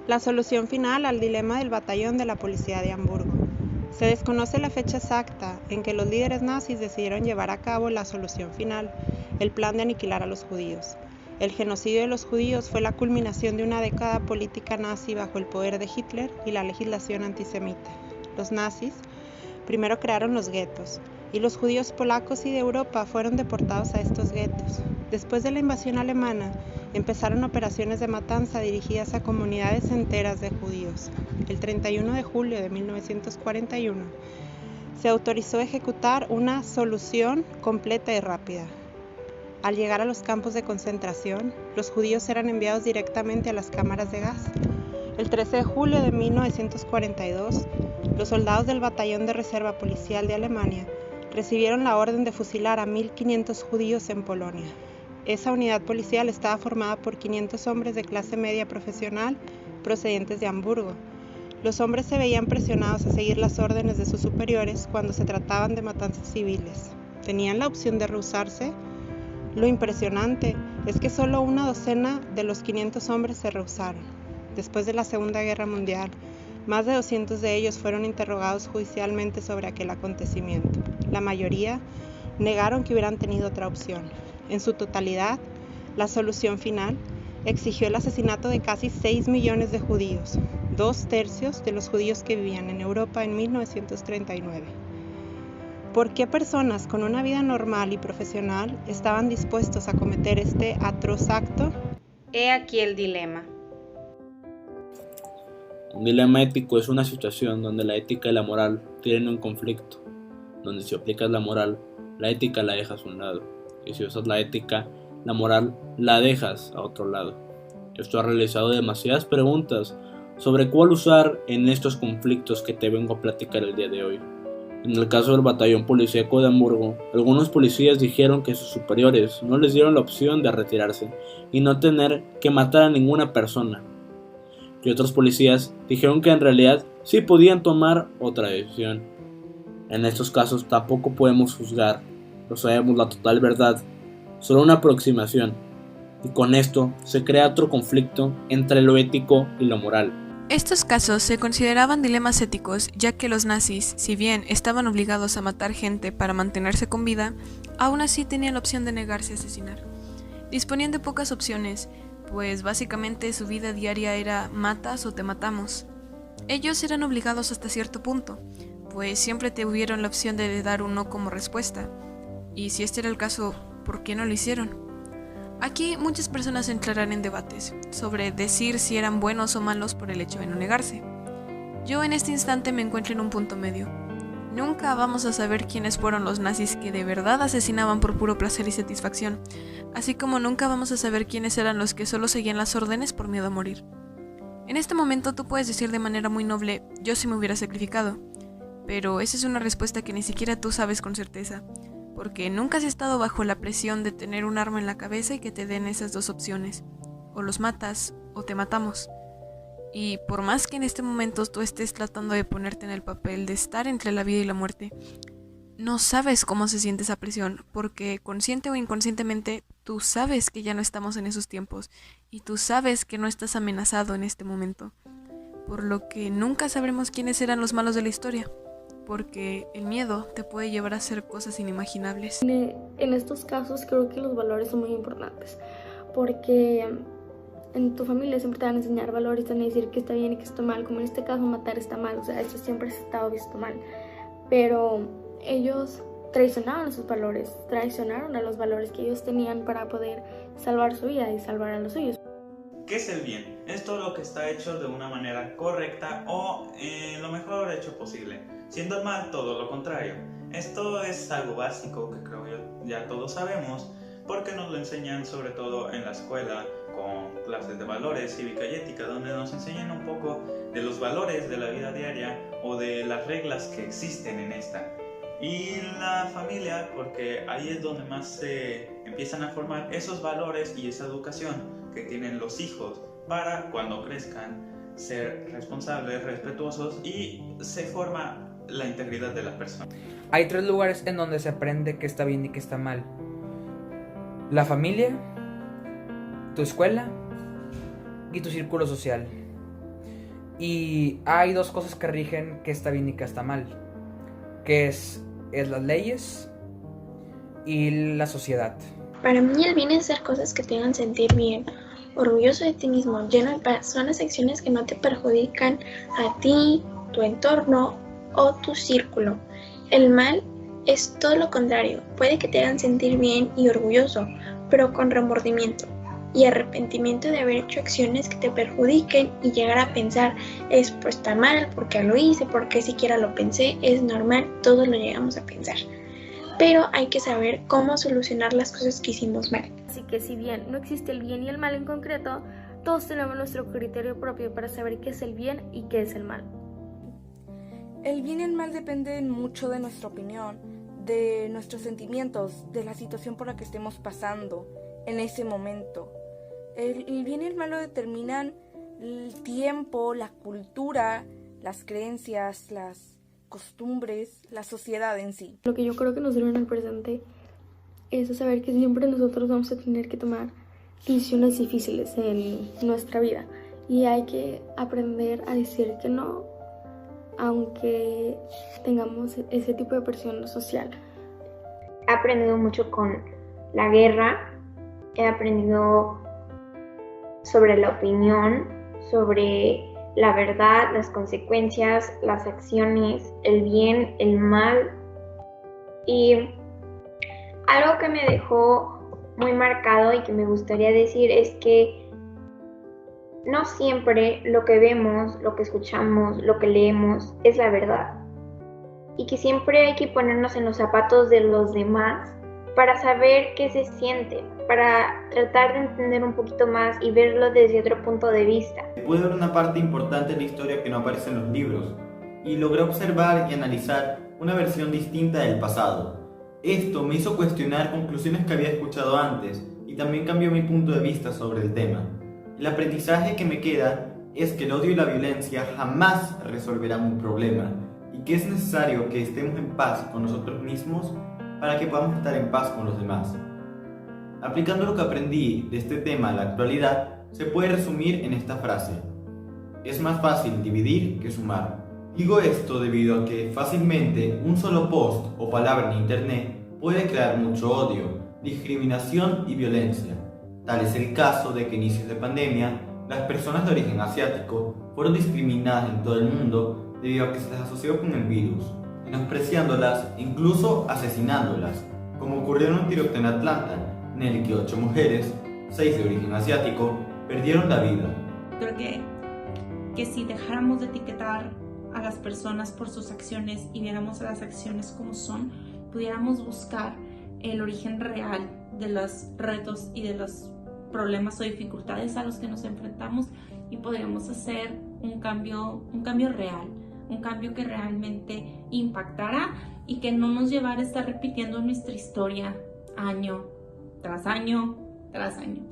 La solución final al dilema del batallón de la policía de Hamburgo. Se desconoce la fecha exacta en que los líderes nazis decidieron llevar a cabo la solución final, el plan de aniquilar a los judíos. El genocidio de los judíos fue la culminación de una década política nazi bajo el poder de Hitler y la legislación antisemita. Los nazis primero crearon los guetos, y los judíos polacos y de Europa fueron deportados a estos guetos. Después de la invasión alemana, empezaron operaciones de matanza dirigidas a comunidades enteras de judíos. El 31 de julio de 1941 se autorizó ejecutar una solución completa y rápida. Al llegar a los campos de concentración, los judíos eran enviados directamente a las cámaras de gas. El 13 de julio de 1942, los soldados del Batallón de Reserva Policial de Alemania recibieron la orden de fusilar a 1.500 judíos en Polonia. Esa unidad policial estaba formada por 500 hombres de clase media profesional procedentes de Hamburgo. Los hombres se veían presionados a seguir las órdenes de sus superiores cuando se trataban de matanzas civiles. ¿Tenían la opción de rehusarse? Lo impresionante es que solo una docena de los 500 hombres se rehusaron. Después de la Segunda Guerra Mundial, más de 200 de ellos fueron interrogados judicialmente sobre aquel acontecimiento. La mayoría negaron que hubieran tenido otra opción. En su totalidad, la solución final exigió el asesinato de casi 6 millones de judíos, 2/3 de los judíos que vivían en Europa en 1939. ¿Por qué personas con una vida normal y profesional estaban dispuestos a cometer este atroz acto? He aquí el dilema. Un dilema ético es una situación donde la ética y la moral tienen un conflicto, donde si aplicas la moral, la ética la dejas a un lado, y si usas la ética, la moral la dejas a otro lado. Esto ha realizado demasiadas preguntas sobre cuál usar en estos conflictos que te vengo a platicar el día de hoy. En el caso del batallón policíaco de Hamburgo, algunos policías dijeron que sus superiores no les dieron la opción de retirarse y no tener que matar a ninguna persona. Y otros policías dijeron que en realidad sí podían tomar otra decisión. En estos casos tampoco podemos juzgar, no sabemos la total verdad, solo una aproximación, y con esto se crea otro conflicto entre lo ético y lo moral. Estos casos se consideraban dilemas éticos, ya que los nazis, si bien estaban obligados a matar gente para mantenerse con vida, aún así tenían la opción de negarse a asesinar. Disponían de pocas opciones, pues básicamente su vida diaria era matas o te matamos. Ellos eran obligados hasta cierto punto, pues siempre tuvieron la opción de dar un no como respuesta, y si este era el caso, ¿por qué no lo hicieron? Aquí muchas personas entrarán en debates sobre decir si eran buenos o malos por el hecho de no negarse. Yo en este instante me encuentro en un punto medio. Nunca vamos a saber quiénes fueron los nazis que de verdad asesinaban por puro placer y satisfacción, así como nunca vamos a saber quiénes eran los que solo seguían las órdenes por miedo a morir. En este momento tú puedes decir de manera muy noble, yo sí me hubiera sacrificado, pero esa es una respuesta que ni siquiera tú sabes con certeza, porque nunca has estado bajo la presión de tener un arma en la cabeza y que te den esas dos opciones, o los matas o te matamos. Y por más que en este momento tú estés tratando de ponerte en el papel de estar entre la vida y la muerte, no sabes cómo se siente esa presión, porque consciente o inconscientemente tú sabes que ya no estamos en esos tiempos y tú sabes que no estás amenazado en este momento, por lo que nunca sabremos quiénes eran los malos de la historia, porque el miedo te puede llevar a hacer cosas inimaginables. En estos casos creo que los valores son muy importantes, porque en tu familia siempre te van a enseñar valores, te van a decir que está bien y que está mal, como en este caso matar está mal, o sea, eso siempre ha estado visto mal, pero ellos traicionaron esos valores, traicionaron a los valores que ellos tenían para poder salvar su vida y salvar a los suyos. ¿Qué es el bien? Es todo lo que está hecho de una manera correcta o lo mejor hecho posible, siendo el mal todo lo contrario. Esto es algo básico que creo yo ya todos sabemos, porque nos lo enseñan sobre todo en la escuela con clases de valores, cívica y ética, donde nos enseñan un poco de los valores de la vida diaria o de las reglas que existen en esta. Y la familia, porque ahí es donde más se empiezan a formar esos valores y esa educación que tienen los hijos para cuando crezcan ser responsables, respetuosos y se forma la integridad de la persona. Hay 3 lugares en donde se aprende qué está bien y qué está mal: la familia, tu escuela y tu círculo social. Y hay dos cosas que rigen qué está bien y qué está mal, que es las leyes y la sociedad. Para mí el bien es hacer cosas que te hagan sentir bien, orgulloso de ti mismo, lleno de paz. Son las acciones que no te perjudican a ti, tu entorno o tu círculo. El mal es todo lo contrario, puede que te hagan sentir bien y orgulloso, pero con remordimiento y arrepentimiento de haber hecho acciones que te perjudiquen y llegar a pensar, pues está mal, porque lo hice, porque siquiera lo pensé, es normal, todos lo llegamos a pensar. Pero hay que saber cómo solucionar las cosas que hicimos mal. Así que si bien no existe el bien y el mal en concreto, todos tenemos nuestro criterio propio para saber qué es el bien y qué es el mal. El bien y el mal dependen mucho de nuestra opinión, de nuestros sentimientos, de la situación por la que estemos pasando en ese momento. El bien y el mal lo determinan el tiempo, la cultura, las creencias, las costumbres, la sociedad en sí. Lo que yo creo que nos sirve en el presente es saber que siempre nosotros vamos a tener que tomar decisiones difíciles en nuestra vida y hay que aprender a decir que no, aunque tengamos ese tipo de presión social. He aprendido mucho con la guerra, he aprendido sobre la opinión, sobre la verdad, las consecuencias, las acciones, el bien, el mal. Y algo que me dejó muy marcado y que me gustaría decir es que no siempre lo que vemos, lo que escuchamos, lo que leemos es la verdad. Y que siempre hay que ponernos en los zapatos de los demás para saber qué se siente, para tratar de entender un poquito más y verlo desde otro punto de vista. Pude ver una parte importante de la historia que no aparece en los libros y logré observar y analizar una versión distinta del pasado. Esto me hizo cuestionar conclusiones que había escuchado antes y también cambió mi punto de vista sobre el tema. El aprendizaje que me queda es que el odio y la violencia jamás resolverán un problema y que es necesario que estemos en paz con nosotros mismos para que podamos estar en paz con los demás. Aplicando lo que aprendí de este tema a la actualidad, se puede resumir en esta frase: es más fácil dividir que sumar. Digo esto debido a que fácilmente un solo post o palabra en internet puede crear mucho odio, discriminación y violencia. Tal es el caso de que a inicios de pandemia, las personas de origen asiático fueron discriminadas en todo el mundo debido a que se les asoció con el virus, menospreciándolas e incluso asesinándolas, como ocurrió en un tiroteo en Atlanta, en el que 8 mujeres, 6 de origen asiático, perdieron la vida. Creo que si dejáramos de etiquetar a las personas por sus acciones y viéramos a las acciones como son, pudiéramos buscar el origen real de los retos y de los problemas o dificultades a los que nos enfrentamos y podríamos hacer un cambio real, un cambio que realmente impactara y que no nos llevara a estar repitiendo nuestra historia año tras año tras año.